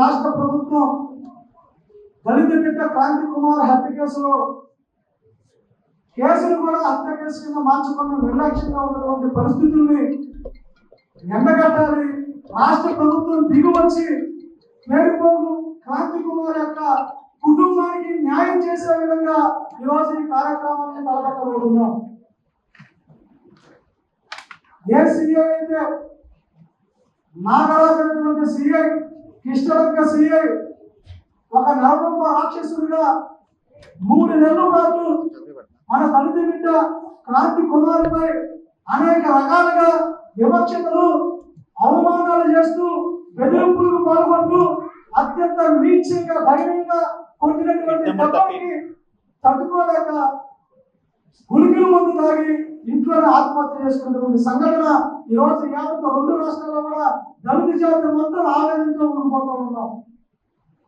రాష్ట్ర ప్రభుత్వం దళిత బిడ్డ క్రాంతి కుమార్ హత్య కేసులో కేసును కూడా హత్య కేసు కింద మార్చుకున్న నిర్లక్ష్యంగా ఉన్నటువంటి పరిస్థితుల్ని ఎండగట్టాలి. రాష్ట్ర ప్రభుత్వం దిగువచ్చి మేడిపోగు క్రాంతి కుమార్ యొక్క కుటుంబానికి న్యాయం చేసే విధంగా ఈరోజు ఈ కార్యక్రమాన్ని తలపెట్టబోతున్నాం. ఏ సిఐ అయితే నాగరాజు అనేటువంటి సిఐ, కృష్ణవర్గ సిఐ ఒక నరరూప రాక్షసుడిగా 3 నెలల పాటు మన దళిత బిడ్డ క్రాంతి కుమార్పై అనేక రకాలుగా వివక్షతలు, అవమానాలు చేస్తూ బెదిరింపులకు పాల్గొంటూ అత్యంత నీచంగా ధైర్యంగా కొట్టినటువంటి దెబ్బకి తట్టుకోలేక గుళికల మందు తాగి ఇంట్లోనే ఆత్మహత్య చేసుకున్నటువంటి సంఘటన ఈరోజు యావత్ 2 రాష్ట్రాల్లో కూడా దళిత జాతి మొత్తం ఆవేదనతో ఉండిపోతూ ఉన్నాం.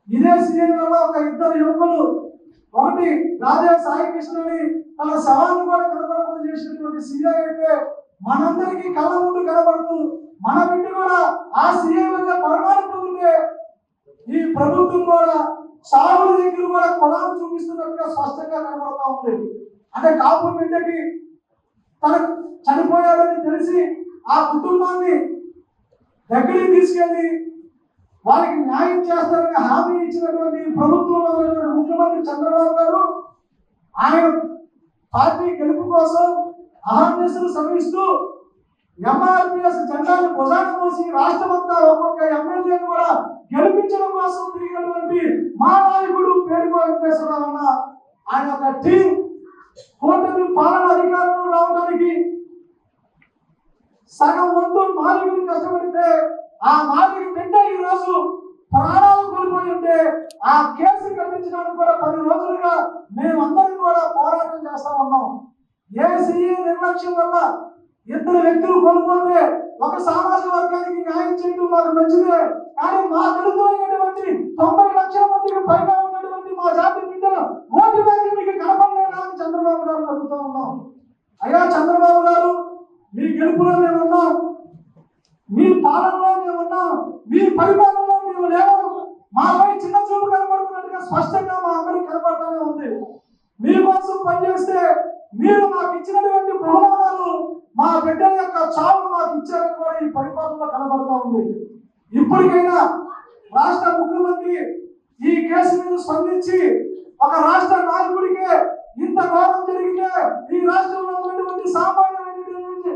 ఇదే సీఎం వల్ల ఒక 2 యువకులు, ఒకటి రాజా సాయి కృష్ణని తన శవాన్ని కూడా కనపడకుండా చేసినటువంటి సీఐ అయితే మనందరికీ కళ్ళ ముందు కనబడుతూ మన బిడ్డ కూడా ఆ సీఐ వల్ల మరణాలు పొందితే ఈ ప్రభుత్వం కూడా సాగుల దగ్గర కూడా కొలాలు చూపిస్తున్నట్టుగా స్పష్టంగా కనబడతా ఉంది. అంటే కాపు బిడ్డకి తనకు చనిపోయాడని తెలిసి ఆ కుటుంబాన్ని దగ్గరికి తీసుకెళ్లి వాళ్ళకి న్యాయం చేస్తారని హామీ ఇచ్చినటువంటి ప్రభుత్వంలో ఉన్నటువంటి ముఖ్యమంత్రి చంద్రబాబు గారు ఆయన పార్టీ గెలుపు కోసం అహర్నిశలు శ్రమిస్తూ ఎంఆర్పిఎస్ జెండాను భుజాన మోసి రాష్ట్రమంతా ఒక్కొక్క ఎమ్మెల్యేను కూడా గెలిపించడం కోసం తిరిగినటువంటి మా నాయకుడు పేరుకో వెంకటేశ్వరరావు అన్న ఆయన ఒక టీం కూటమి పాలన అధికారంలో రావడానికి సగం వంతు మాదిగులు కష్టపడితే ఆ మాదిరి బిడ్డ ఈ రోజు ప్రాణాలు కోల్పోయి ఉంటే ఆ కేసు కట్టించడానికి కూడా 10 రోజులుగా మేమందరం కూడా పోరాటం చేస్తా ఉన్నాం. ఏ సీఏ నిర్లక్ష్యం వల్ల 2 వ్యక్తులు కోల్పోతే ఒక సామాజిక వర్గానికి న్యాయం చేయడం మాకు మంచిదే, కానీ మా దళితులైనటువంటి 90 లక్షల మందికి పైగా ఉన్నటువంటి మా జాతి బిడ్డలు ఓటు బ్యాంకు మీకు కనపడలేదా అని చంద్రబాబు గారు అడుగుతూ ఉన్నాం. అయ్యా చంద్రబాబు గారు, మీ గెలుపులో మేము ఉన్నాం, మీ పాలనలో మేము ఉన్నాం, మీ పరిపాలనలో మేము లేవు. మాపై చిన్న చూపు కనబడుతున్నట్టుగా స్పష్టంగా మా అందరికి కనబడతానే ఉంది. మీకోసం పనిచేస్తే మీరు మాకు ఇచ్చినటువంటి బహుమానాలు మా బిడ్డల యొక్క చావు మాకు ఇచ్చారని కూడా ఈ పరిపాలనలో కనబడతా ఉంది. ఇప్పటికైనా రాష్ట్ర ముఖ్యమంత్రి ఈ కేసు మీద స్పందించి ఒక రాష్ట్ర నాయకుడికే ఇంత ఘోరం జరిగితే ఈ రాష్ట్రంలో ఉన్నటువంటి సామాన్యమైనటువంటి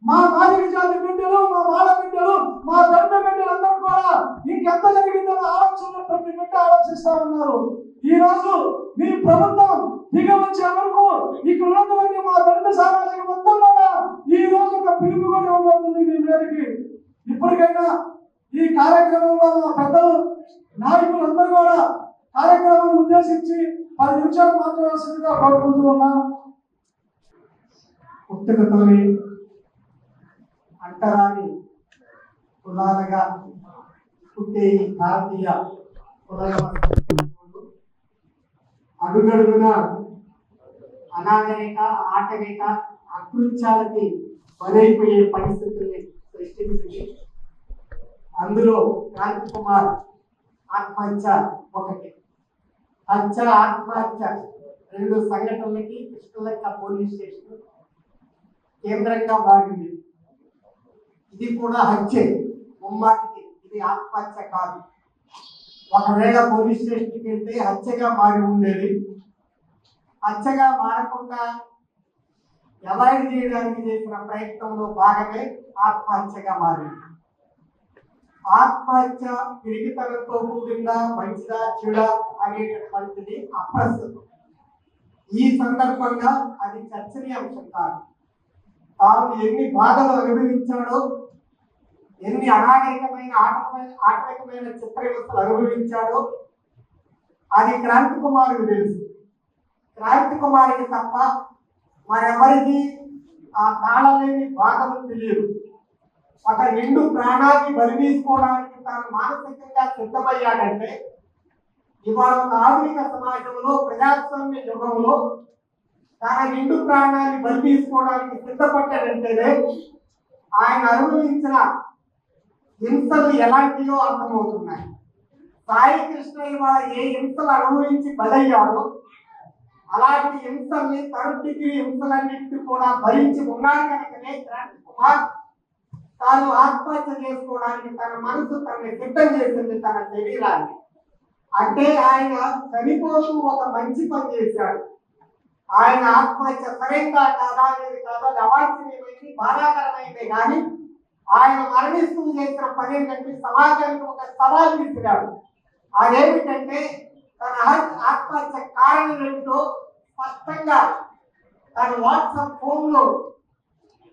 మా మాదిగ జాతి బిడ్డలు, మా మాల బిడ్డలు, మా దళిత బిడ్డలందరూ కూడా ఇంకెంత జరిగిందని ఆలోచనలో ప్రతి బిడ్డ ఆలోచిస్తా ఉన్నారు. ఈ రోజు మీ ప్రభుత్వం దిగి వచ్చే వరకు ఇక్కడ ఉన్నటువంటి మా దళిత సామాజిక మొత్తం కూడా ఈ రోజు ఒక పిలుపు కూడా ఇవ్వబోతుంది మీ మీదకి. ఇప్పటికైనా ఈ కార్యక్రమంలో మా పెద్దలు నాయకులందరూ కూడా కార్యక్రమాన్ని ఉద్దేశించి 10 నిమిషాలు మాట్లాడాల్సిందిగా కోరుకుంటూ ఉన్నాం. పుస్తకతోని అంటరాని కులాలుగా పుట్టే ఈ భారతీయ కుల అడుగడుగున అనాగరిక, ఆటవిక, అకృత్యాలకి బలైపోయే పరిస్థితుల్ని సృష్టించింది. అందులో క్రాంతి కుమార్ ఆత్మహత్య ఒకటి. హత్య, ఆత్మహత్య 2 సంఘటనలకి కృష్ణలక్క పోలీస్ స్టేషన్ కేంద్రంగా మారింది. ఇది కూడా హత్యే ముమ్మాటికి, ఇది ఆత్మహత్య కాదు. ఒకవేళ పోలీస్ స్టేషన్కి వెళ్తే హత్యగా మారి ఉండేది. హత్యగా మారకుండా అవాయిడ్ చేయడానికి చేసిన ప్రయత్నంలో భాగమే ఆత్మహత్యగా మారింది. ఆత్మహత్య పిరికితనంతో కూడిందా, మంచిదా, చెడా అనేటటువంటిది అప్రస్తుతం. ఈ సందర్భంగా అది చర్చనీయాంశం కాదు. తాను ఎన్ని బాధలు అనుభవించాడో, ఎన్ని అనాగరికమైన ఆటవికమైన చిత్రహింసలు అనుభవించాడో అది క్రాంతి కుమార్కి తెలుసు. క్రాంతి కుమార్కి తప్ప మరెవరికి ఆ తాళలేని బాధలు తెలియదు. ఒక నిండు ప్రాణాన్ని బలి తీసుకోవడానికి తాను మానసికంగా సిద్ధమయ్యాడంటే ఇవాళ ఒక ఆధునిక సమాజంలో, ప్రజాస్వామ్య యుగంలో తన నిండు ప్రాణాన్ని బలి తీసుకోవడానికి సిద్ధపడ్డాడంటేనే ఆయన అనుభవించిన హింసలు ఎలాంటివో అర్థమవుతున్నాయి. సాయి కృష్ణయ్య ఏ హింసలు అనుభవించి బలయ్యాడో అలాంటి హింసల్ని తరుటికి హింసలన్నింటినీ కూడా భరించి ఉన్నాడు కనుకనే క్రాంతి కుమార్ తాను ఆత్మహత్య చేసుకోవడానికి తన మనసు తనని సిద్ధం చేసింది, తన శరీరాన్ని. అంటే ఆయన చనిపోతూ ఒక మంచి పని చేశాడు. ఆయన ఆత్మహత్య సరైనదా కాదా అనేది కాదా, అవాంఛనీయమైంది, బాధాకరమైంది. కానీ ఆయన మరణిస్తూ చేసిన పని ఏంటంటే సమాజానికి ఒక సవాల్ విసిరాడు. అదేమిటంటే తన ఆత్మహత్య కారణం ఏమిటో స్పష్టంగా తన వాట్సాప్ ఫోన్ లో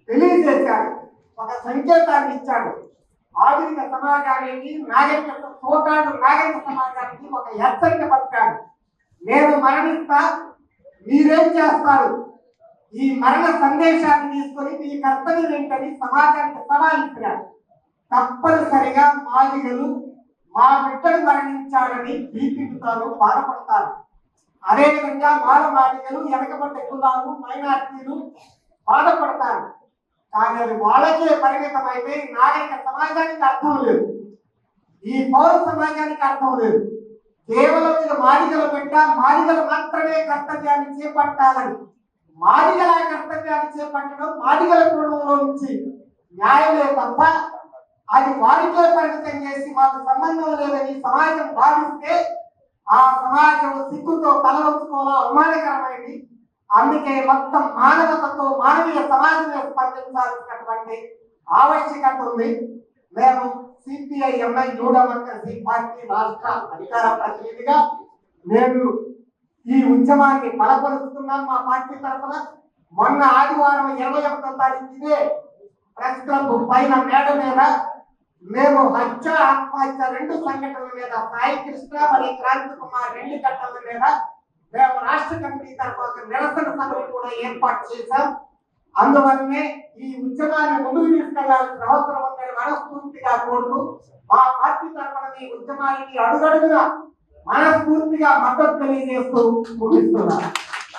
తెలియజేశాడు, ఒక సంకేతాన్ని ఇచ్చాడు. ఆధునిక సమాజానికి నాగరిక సమాజానికి ఒక హెచ్చరిక పంపాడు. నేను మరణిస్తా, మీరేం చేస్తారు? ఈ మరణ సందేశాన్ని తీసుకొని మీ కర్తవ్యం ఏంటని సమాజానికి సవాల్ ఇచ్చినాడు. తప్పనిసరిగా మాదిగలు మా బిడ్డలు మరణించాడని భీతిపుతారు, బాధపడతారు. అదేవిధంగా మాదిగలు వెనకబడ్డ కులాలు మైనార్టీలు బాధపడతారు. కానీ అది వాళ్ళకే పరిమితం అయితే నాగరిక సమాజానికి అర్థం లేదు, ఈ పౌర సమాజానికి అర్థం లేదు. కేవలం ఇది మాదిగల బిడ్డ, మాదిగలు మాత్రమే కర్తవ్యాన్ని చేపట్టాలని, మాదిగల కర్తవ్యాన్ని చేపట్టడం మాదిగల కోణంలో నుంచి న్యాయమే తప్ప అది వారితో పరిమితం చేసి మాకు సంబంధం లేదని సమాజం భావిస్తే ఆ సమాజం సిగ్గుతో తలవంచుకోవాలో అవమానకరమైంది. అందుకే మొత్తం మానవతతో మానవీయ సమాజమే స్పందించాల్సినటువంటి ఆవశ్యకత ఉంది. మేము సిపిఐ ఎంఐ యూడమర్కసీ పార్టీ రాష్ట్ర అధికార ప్రతినిధిగా నేను ఈ ఉద్యమాన్ని బలపరుస్తున్నాం. మా పార్టీ తరఫున మొన్న ఆదివారం 21వ తారీఖు ఇదే ప్రెస్ క్లబ్ పైన మేడ మీద మేము హత్య ఆత్మహత్య 2 సంఘటనల మీద, సాయి కృష్ణ మరియు క్రాంతి కుమార్ 2 ఘటనల మీద మేము రాష్ట్ర కమిటీ తరఫున నిరసన సభలు కూడా ఏర్పాటు చేశాం. అందువల్లనే ఈ ఉద్యమాన్ని ముందుకు తీసుకెళ్లాల్సిన అవసరం ఉందని మనస్ఫూర్తిగా కోరుతూ మా పార్టీ తరఫున ఈ ఉద్యమానికి అడుగడుగున మనస్ఫూర్తిగా మద్దతు తెలియజేస్తూ ముగిస్తున్నాను.